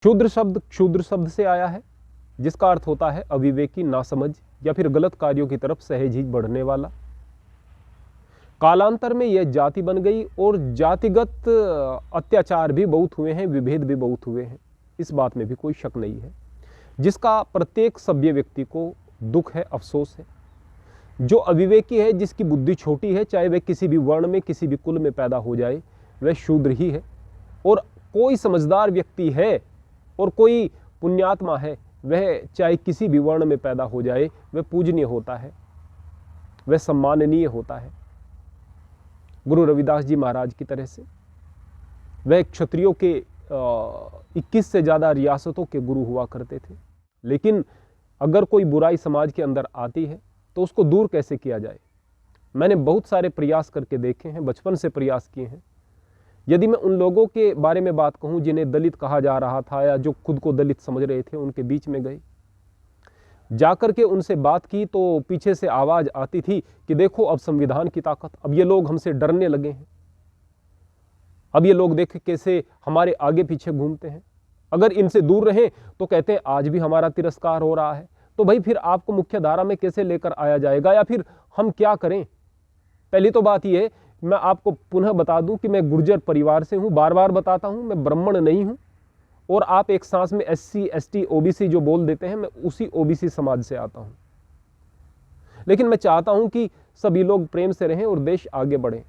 क्षुद्र शब्द से आया है, जिसका अर्थ होता है अविवेकी, नासमझ या फिर गलत कार्यों की तरफ सहज ही बढ़ने वाला। कालांतर में यह जाति बन गई और जातिगत अत्याचार भी बहुत हुए हैं, विभेद भी बहुत हुए हैं, इस बात में भी कोई शक नहीं है, जिसका प्रत्येक सभ्य व्यक्ति को दुख है, अफसोस है। जो अविवेकी है, जिसकी बुद्धि छोटी है, चाहे वह किसी भी वर्ण में, किसी भी कुल में पैदा हो जाए, वह शूद्र ही है। और कोई समझदार व्यक्ति है और कोई पुण्यात्मा है, वह चाहे किसी भी वर्ण में पैदा हो जाए, वह पूजनीय होता है, वह सम्माननीय होता है। गुरु रविदास जी महाराज की तरह से वह क्षत्रियों के 21 से ज़्यादा रियासतों के गुरु हुआ करते थे। लेकिन अगर कोई बुराई समाज के अंदर आती है तो उसको दूर कैसे किया जाए, मैंने बहुत सारे प्रयास करके देखे हैं, बचपन से प्रयास किए हैं। यदि मैं उन लोगों के बारे में बात कहूँ जिन्हें दलित कहा जा रहा था या जो खुद को दलित समझ रहे थे, उनके बीच में गए, जाकर के उनसे बात की तो पीछे से आवाज़ आती थी कि देखो अब संविधान की ताकत, अब ये लोग हमसे डरने लगे हैं, अब ये लोग देख कैसे हमारे आगे पीछे घूमते हैं, अगर इनसे दूर रहें तो कहते हैं आज भी हमारा तिरस्कार हो रहा है। तो भाई फिर आपको मुख्य धारा में कैसे लेकर आया जाएगा, या फिर हम क्या करें? पहली तो बात यह है, मैं आपको पुनः बता दूं कि मैं गुर्जर परिवार से हूं, बार बार बताता हूं, मैं ब्राह्मण नहीं हूं। और आप एक सांस में SC ST OBC जो बोल देते हैं, मैं उसी OBC समाज से आता हूं। लेकिन मैं चाहता हूं कि सभी लोग प्रेम से रहें और देश आगे बढ़े।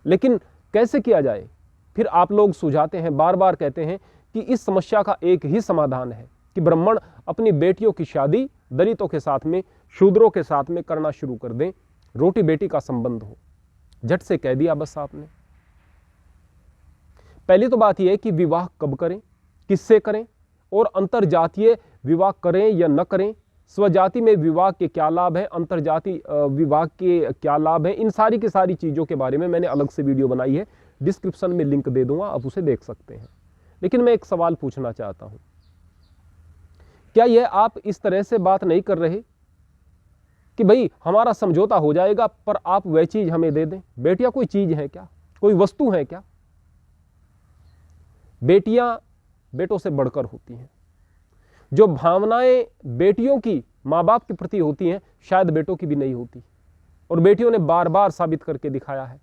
लेकिन कैसे किया जाए? फिर आप लोग सुझाते हैं, बार बार कहते हैं कि इस समस्या का एक ही समाधान है कि ब्राह्मण अपनी बेटियों की शादी दलितों के साथ में, शूद्रों के साथ में करना शुरू कर दें, रोटी बेटी का संबंध हो। झट से कह दिया बस आपने। पहली तो बात यह है कि विवाह कब करें, किससे करें, और अंतरजातीय विवाह करें या न करें, स्वजाति में विवाह के क्या लाभ है, अंतरजाति विवाह के क्या लाभ है, इन सारी की सारी चीज़ों के बारे में मैंने अलग से वीडियो बनाई है, डिस्क्रिप्शन में लिंक दे दूंगा, आप उसे देख सकते हैं। लेकिन मैं एक सवाल पूछना चाहता हूं, क्या यह आप इस तरह से बात नहीं कर रहे कि भाई हमारा समझौता हो जाएगा पर आप वह चीज हमें दे दें? बेटियां कोई चीज है क्या, कोई वस्तु है क्या? बेटियां बेटों से बढ़कर होती हैं। जो भावनाएं बेटियों की माँ बाप के प्रति होती हैं, शायद बेटों की भी नहीं होती। और बेटियों ने बार बार साबित करके दिखाया है,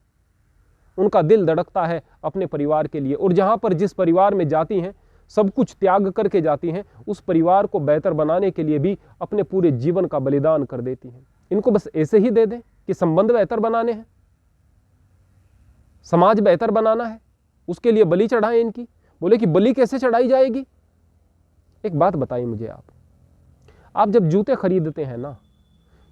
उनका दिल धड़कता है अपने परिवार के लिए, और जहां पर जिस परिवार में जाती हैं, सब कुछ त्याग करके जाती हैं, उस परिवार को बेहतर बनाने के लिए भी अपने पूरे जीवन का बलिदान कर देती हैं। इनको बस ऐसे ही दे दें कि संबंध बेहतर बनाने हैं, समाज बेहतर बनाना है, उसके लिए बलि चढ़ाएं इनकी। बोले कि बलि कैसे चढ़ाई जाएगी? एक बात बताइए मुझे, आप जब जूते खरीदते हैं ना,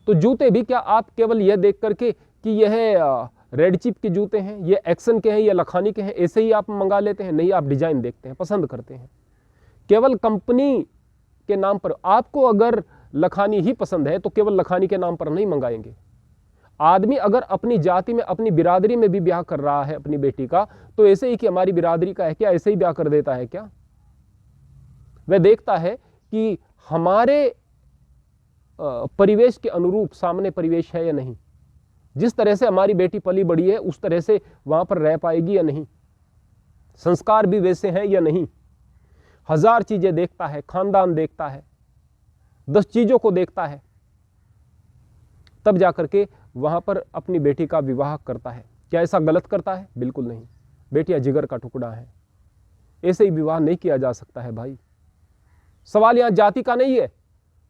तो जूते भी क्या आप केवल यह देख करके कि यह रेड चिप के जूते हैं, ये एक्शन के हैं या लखानी के हैं, ऐसे ही आप मंगा लेते हैं? नहीं, आप डिजाइन देखते हैं, पसंद करते हैं। केवल कंपनी के नाम पर, आपको अगर लखानी ही पसंद है तो केवल लखानी के नाम पर नहीं मंगाएंगे। आदमी अगर अपनी जाति में, अपनी बिरादरी में भी ब्याह कर रहा है अपनी बेटी का, तो ऐसे ही कि हमारी बिरादरी का है क्या, ऐसे ही ब्याह कर देता है क्या? वह देखता है कि हमारे परिवेश के अनुरूप सामने परिवेश है या नहीं, जिस तरह से हमारी बेटी पली बड़ी है उस तरह से वहां पर रह पाएगी या नहीं, संस्कार भी वैसे हैं या नहीं। हजार चीजें देखता है, खानदान देखता है, 10 चीजों को देखता है, तब जाकर के वहां पर अपनी बेटी का विवाह करता है। क्या ऐसा गलत करता है? बिल्कुल नहीं। बेटियां जिगर का टुकड़ा है, ऐसे ही विवाह नहीं किया जा सकता है भाई। सवाल यहां जाति का नहीं है,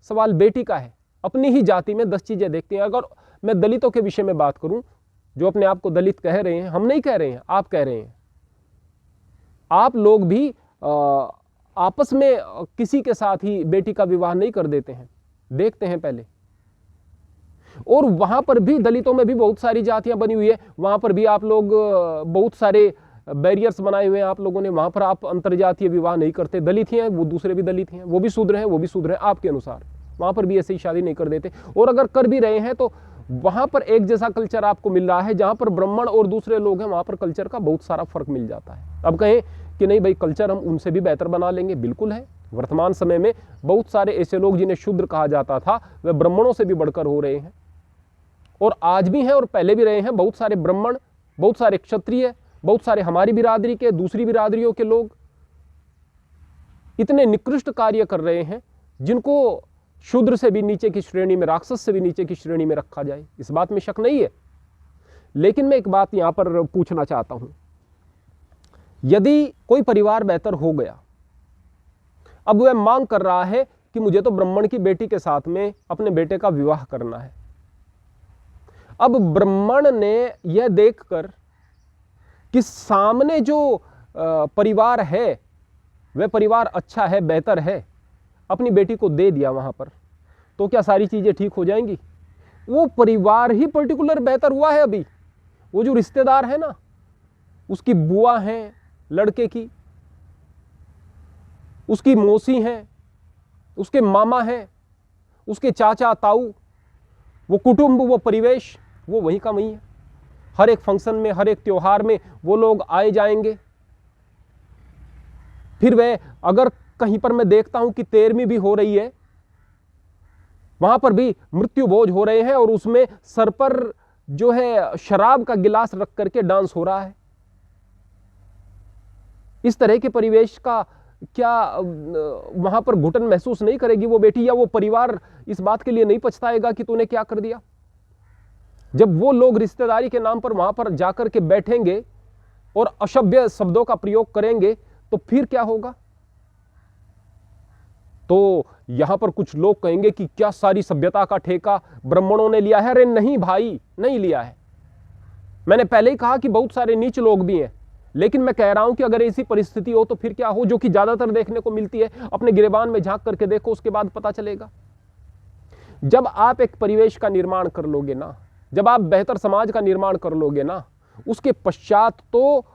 सवाल बेटी का है। अपनी ही जाति में 10 चीजें देखती हैं। अगर मैं दलितों के विषय में बात करूं, जो अपने आप को दलित कह रहे हैं, हम नहीं कह रहे हैं, आप कह रहे हैं, आप लोग भी आपस में किसी के साथ ही बेटी का विवाह नहीं कर देते हैं, देखते हैं पहले। और वहां पर भी दलितों में भी बहुत सारी जातियां बनी हुई है, वहां पर भी आप लोग बहुत सारे बैरियर्स बनाए हुए हैं आप लोगों ने, वहां पर आप अंतरजातीय विवाह नहीं करते। दलित हैं वो, दूसरे भी दलित हैं, वो भी शूद्र हैं, वो भी शूद्र हैं, आपके अनुसार वहां पर भी ऐसे ही शादी नहीं कर देते। और अगर कर भी रहे हैं तो वहां पर एक जैसा कल्चर आपको मिल रहा है, जहां पर ब्राह्मण और दूसरे लोग हैं वहां पर कल्चर का बहुत सारा फर्क मिल जाता है। अब कहें कि नहीं भाई कल्चर हम उनसे भी बेहतर बना लेंगे, बिल्कुल है। वर्तमान समय में बहुत सारे ऐसे लोग जिन्हें शूद्र कहा जाता था, वे ब्राह्मणों से भी बढ़कर हो रहे हैं, और आज भी हैं और पहले भी रहे हैं। बहुत सारे ब्राह्मण, बहुत सारे क्षत्रिय, बहुत सारे हमारी बिरादरी के, दूसरी बिरादरियों के लोग इतने निकृष्ट कार्य कर रहे हैं जिनको शूद्र से भी नीचे की श्रेणी में, राक्षस से भी नीचे की श्रेणी में रखा जाए, इस बात में शक नहीं है। लेकिन मैं एक बात यहां पर पूछना चाहता हूं, यदि कोई परिवार बेहतर हो गया, अब वह मांग कर रहा है कि मुझे तो ब्राह्मण की बेटी के साथ में अपने बेटे का विवाह करना है। अब ब्राह्मण ने यह देखकर कि सामने जो परिवार है वह परिवार अच्छा है, बेहतर है, अपनी बेटी को दे दिया वहां पर, तो क्या सारी चीजें ठीक हो जाएंगी? वो परिवार ही पर्टिकुलर बेहतर हुआ है। अभी वो जो रिश्तेदार है ना, उसकी बुआ है लड़के की, उसकी मौसी है, उसके मामा है, उसके चाचा ताऊ, वो कुटुंब, वो परिवेश, वो वहीं का वहीं है। हर एक फंक्शन में, हर एक त्योहार में वो लोग आए जाएंगे। फिर वह अगर कहीं पर मैं देखता हूं कि 13वीं भी हो रही है, वहां पर भी मृत्यु भोज हो रहे हैं और उसमें सर पर जो है शराब का गिलास रख करके डांस हो रहा है। इस तरह के परिवेश का क्या वहां पर घुटन महसूस नहीं करेगी वो बेटी, या वो परिवार इस बात के लिए नहीं पछताएगा कि तूने क्या कर दिया? जब वो लोग रिश्तेदारी के नाम पर वहां पर जाकर के बैठेंगे और अशभ्य शब्दों का प्रयोग करेंगे तो फिर क्या होगा? तो यहां पर कुछ लोग कहेंगे कि क्या सारी सभ्यता का ठेका ब्राह्मणों ने लिया है? अरे नहीं भाई, नहीं लिया है। मैंने पहले ही कहा कि बहुत सारे नीच लोग भी हैं, लेकिन मैं कह रहा हूं कि अगर ऐसी परिस्थिति हो तो फिर क्या हो, जो कि ज्यादातर देखने को मिलती है। अपने गिरेबान में झांक करके देखो, उसके बाद पता चलेगा। जब आप एक परिवेश का निर्माण कर लोगे ना, जब आप बेहतर समाज का निर्माण कर लोगे ना, उसके पश्चात तो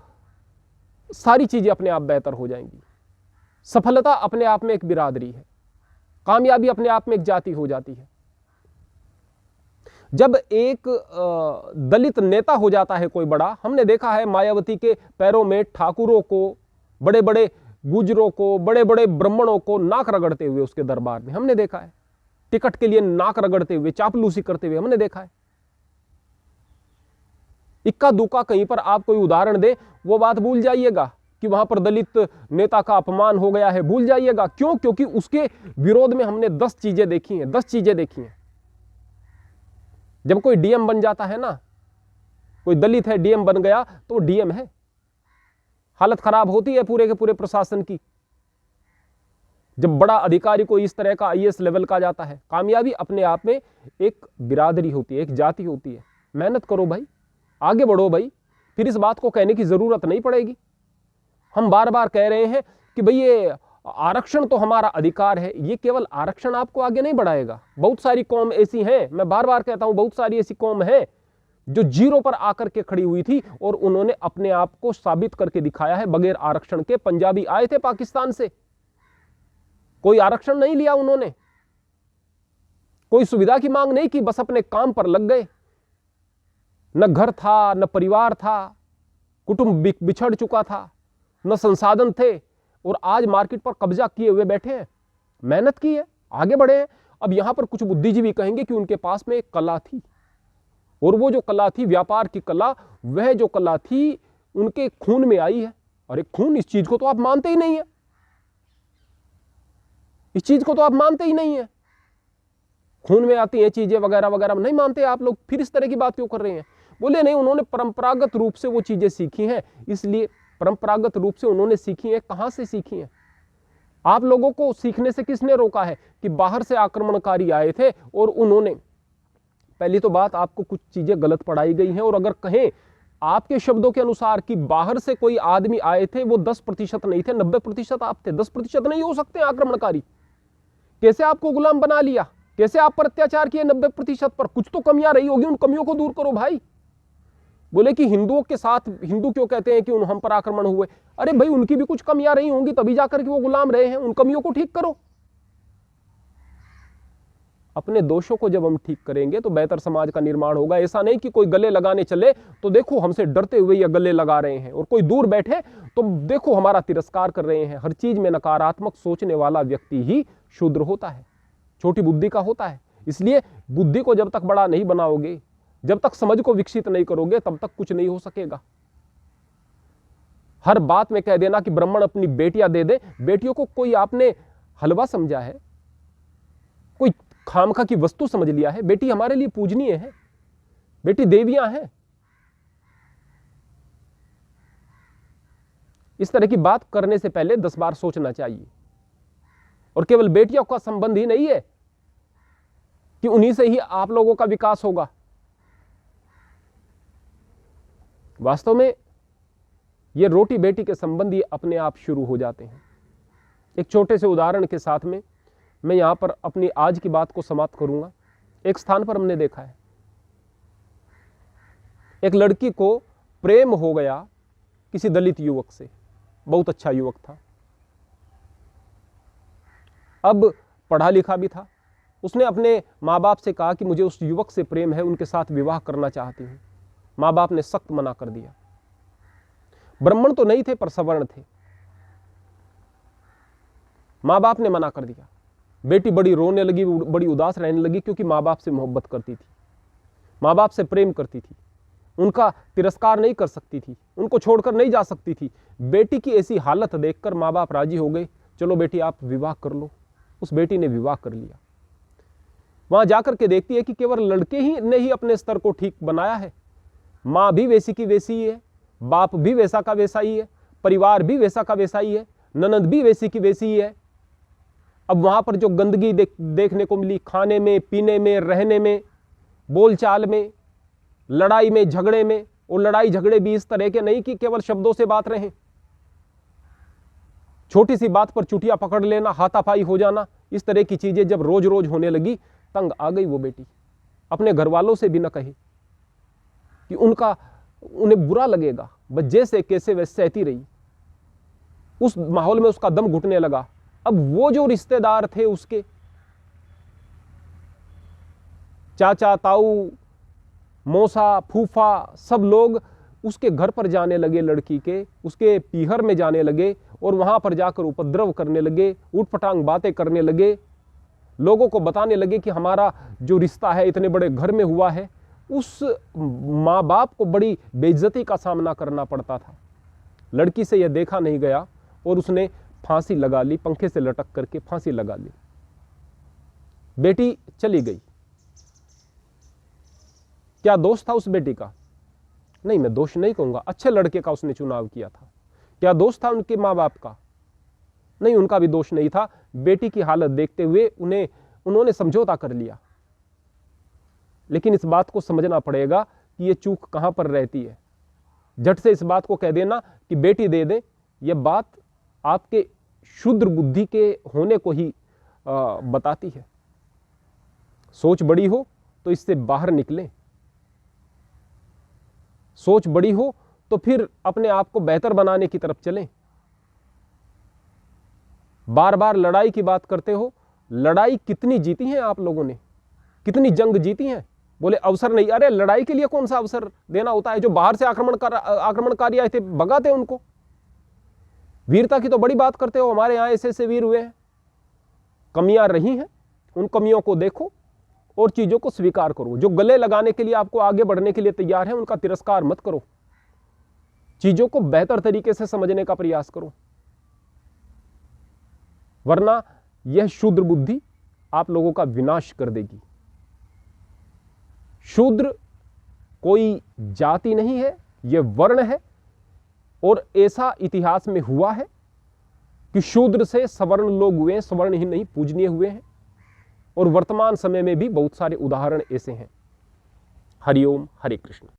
सारी चीजें अपने आप बेहतर हो जाएंगी। सफलता अपने आप में एक बिरादरी है, कामयाबी अपने आप में एक जाति हो जाती है। जब एक दलित नेता हो जाता है कोई बड़ा, हमने देखा है मायावती के पैरों में ठाकुरों को, बड़े बड़े गुजरों को, बड़े बड़े ब्राह्मणों को नाक रगड़ते हुए उसके दरबार में हमने देखा है, टिकट के लिए नाक रगड़ते हुए, चापलूसी करते हुए हमने देखा है। इक्का दुक्का कहीं पर आप कोई उदाहरण दे, वो बात भूल जाइएगा कि वहां पर दलित नेता का अपमान हो गया है, भूल जाइएगा। क्यों? क्योंकि उसके विरोध में हमने 10 चीजें देखी हैं, 10 चीजें देखी हैं। जब कोई डीएम बन जाता है ना, कोई दलित है डीएम बन गया तो वो डीएम है, हालत खराब होती है पूरे के पूरे प्रशासन की। जब बड़ा अधिकारी कोई इस तरह का आईएएस लेवल का जाता है, कामयाबी अपने आप में एक बिरादरी होती है, एक जाति होती है। मेहनत करो भाई, आगे बढ़ो भाई, फिर इस बात को कहने की जरूरत नहीं पड़ेगी। हम बार बार कह रहे हैं कि भाई ये आरक्षण तो हमारा अधिकार है, ये केवल आरक्षण आपको आगे नहीं बढ़ाएगा। बहुत सारी कौम ऐसी हैं, मैं बार बार कहता हूं, बहुत सारी ऐसी कौम है जो जीरो पर आकर के खड़ी हुई थी और उन्होंने अपने आप को साबित करके दिखाया है बगैर आरक्षण के। पंजाबी आए थे पाकिस्तान से, कोई आरक्षण नहीं लिया उन्होंने, कोई सुविधा की मांग नहीं की, बस अपने काम पर लग गए। न घर था, न परिवार था, कुटुंब बिछड़ चुका था, न संसाधन थे, और आज मार्केट पर कब्जा किए हुए बैठे हैं। मेहनत की है, आगे बढ़े हैं। अब यहां पर कुछ बुद्धिजीवी कहेंगे कि उनके पास में एक कला थी, और वो जो कला थी, व्यापार की कला, वह जो कला थी उनके खून में आई है। अरे खून, इस चीज को तो आप मानते ही नहीं है, इस चीज को तो आप मानते ही नहीं है। खून में आती है चीजें वगैरह वगैरह, नहीं मानते आप लोग, फिर इस तरह की बात क्यों कर रहे हैं? बोले नहीं, उन्होंने परंपरागत रूप से वो चीजें सीखी हैं, इसलिए परंपरागत रूप से उन्होंने सीखी है। कहां से सीखी है? आप लोगों को सीखने से किसने रोका है? कि बाहर से आक्रमणकारी आए थे और उन्होंने, पहली तो बात, आपको कुछ चीजें गलत पढ़ाई गई हैं। और अगर कहें आपके शब्दों के अनुसार कि बाहर से कोई आदमी आए थे, वो 10% नहीं थे, 90% आप थे। 10% नहीं हो सकते आक्रमणकारी। कैसे आपको गुलाम बना लिया, कैसे आप पर अत्याचार किए 90% पर? कुछ तो कमियां रही होगी, उन कमियों को दूर करो भाई। बोले कि हिंदुओं के साथ, हिंदू क्यों कहते हैं कि हम पर आक्रमण हुए? अरे भाई, उनकी भी कुछ कमियां रही होंगी, तभी जाकर के वो गुलाम रहे हैं। उन कमियों को ठीक करो। अपने दोषों को जब हम ठीक करेंगे तो बेहतर समाज का निर्माण होगा। ऐसा नहीं कि कोई गले लगाने चले तो देखो हमसे डरते हुए या गले लगा रहे हैं, और कोई दूर बैठे तो देखो हमारा तिरस्कार कर रहे हैं। हर चीज में नकारात्मक सोचने वाला व्यक्ति ही शूद्र होता है, छोटी बुद्धि का होता है। इसलिए बुद्धि को जब तक बड़ा नहीं बनाओगे, जब तक समझ को विकसित नहीं करोगे, तब तक कुछ नहीं हो सकेगा। हर बात में कह देना कि ब्राह्मण अपनी बेटियां दे दे। बेटियों को कोई आपने हलवा समझा है, कोई खामखा की वस्तु समझ लिया है? बेटी हमारे लिए पूजनीय है, बेटी देवियां हैं। इस तरह की बात करने से पहले 10 बार सोचना चाहिए। और केवल बेटियों का संबंध ही नहीं है कि उन्हीं से ही आप लोगों का विकास होगा। वास्तव में ये रोटी बेटी के संबंध ही अपने आप शुरू हो जाते हैं। एक छोटे से उदाहरण के साथ में मैं यहां पर अपनी आज की बात को समाप्त करूंगा। एक स्थान पर हमने देखा है, एक लड़की को प्रेम हो गया किसी दलित युवक से, बहुत अच्छा युवक था, अब पढ़ा लिखा भी था। उसने अपने माँ बाप से कहा कि मुझे उस युवक से प्रेम है, उनके साथ विवाह करना चाहती हूं। माँ बाप ने सख्त मना कर दिया। ब्राह्मण तो नहीं थे पर सवर्ण थे। माँ बाप ने मना कर दिया। बेटी बड़ी रोने लगी, बड़ी उदास रहने लगी, क्योंकि माँ बाप से मोहब्बत करती थी, माँ बाप से प्रेम करती थी, उनका तिरस्कार नहीं कर सकती थी, उनको छोड़कर नहीं जा सकती थी। बेटी की ऐसी हालत देखकर माँ बाप राजी हो गए, चलो बेटी आप विवाह कर लो। उस बेटी ने विवाह कर लिया। वहां जाकर के देखती है कि केवल लड़के ही ने ही अपने स्तर को ठीक बनाया है, माँ भी वैसी की वैसी ही है, बाप भी वैसा का वैसा ही है, परिवार भी वैसा का वैसा ही है, ननद भी वैसी की वैसी ही है। अब वहां पर जो गंदगी देखने को मिली, खाने में, पीने में, रहने में, बोलचाल में, लड़ाई में, झगड़े में, और लड़ाई झगड़े भी इस तरह के नहीं कि केवल शब्दों से बात रहे, छोटी सी बात पर चुटिया पकड़ लेना, हाथापाई हो जाना, इस तरह की चीजें जब रोज रोज होने लगी, तंग आ गई वो बेटी। अपने घर वालों से भी न कहे कि उन्हें बुरा लगेगा, बस जैसे कैसे वैसे सहती रही। उस माहौल में उसका दम घुटने लगा। अब वो जो रिश्तेदार थे उसके, चाचा, ताऊ, मौसा, फूफा, सब लोग उसके घर पर जाने लगे, लड़की के उसके पीहर में जाने लगे और वहां पर जाकर उपद्रव करने लगे, उठपटांग बातें करने लगे, लोगों को बताने लगे कि हमारा जो रिश्ता है इतने बड़े घर में हुआ है। उस माँ बाप को बड़ी बेइज्जती का सामना करना पड़ता था। लड़की से यह देखा नहीं गया और उसने फांसी लगा ली, पंखे से लटक करके फांसी लगा ली। बेटी चली गई। क्या दोष था उस बेटी का? नहीं, मैं दोष नहीं कहूंगा, अच्छे लड़के का उसने चुनाव किया था। क्या दोष था उनके माँ बाप का? नहीं, उनका भी दोष नहीं था। बेटी की हालत देखते हुए उन्होंने समझौता कर लिया। लेकिन इस बात को समझना पड़ेगा कि यह चूक कहां पर रहती है। झट से इस बात को कह देना कि बेटी दे दे, यह बात आपके क्षुद्र बुद्धि के होने को ही बताती है। सोच बड़ी हो तो इससे बाहर निकलें। सोच बड़ी हो तो फिर अपने आप को बेहतर बनाने की तरफ चलें। बार बार लड़ाई की बात करते हो, लड़ाई कितनी जीती है आप लोगों ने, कितनी जंग जीती है? बोले अवसर नहीं, अरे लड़ाई के लिए कौन सा अवसर देना होता है? जो बाहर से आक्रमणकारी आए थे भगाते उनको। वीरता की तो बड़ी बात करते हो, हमारे यहां ऐसे ऐसे वीर हुए हैं। कमियां रही हैं, उन कमियों को देखो और चीजों को स्वीकार करो। जो गले लगाने के लिए आपको आगे बढ़ने के लिए तैयार है, उनका तिरस्कार मत करो। चीजों को बेहतर तरीके से समझने का प्रयास करो, वरना यह शूद्र बुद्धि आप लोगों का विनाश कर देगी। शूद्र कोई जाति नहीं है, यह वर्ण है। और ऐसा इतिहास में हुआ है कि शूद्र से सवर्ण लोग हुए हैं, सवर्ण ही नहीं पूजनीय हुए हैं। और वर्तमान समय में भी बहुत सारे उदाहरण ऐसे हैं। हरिओम, हरे कृष्ण।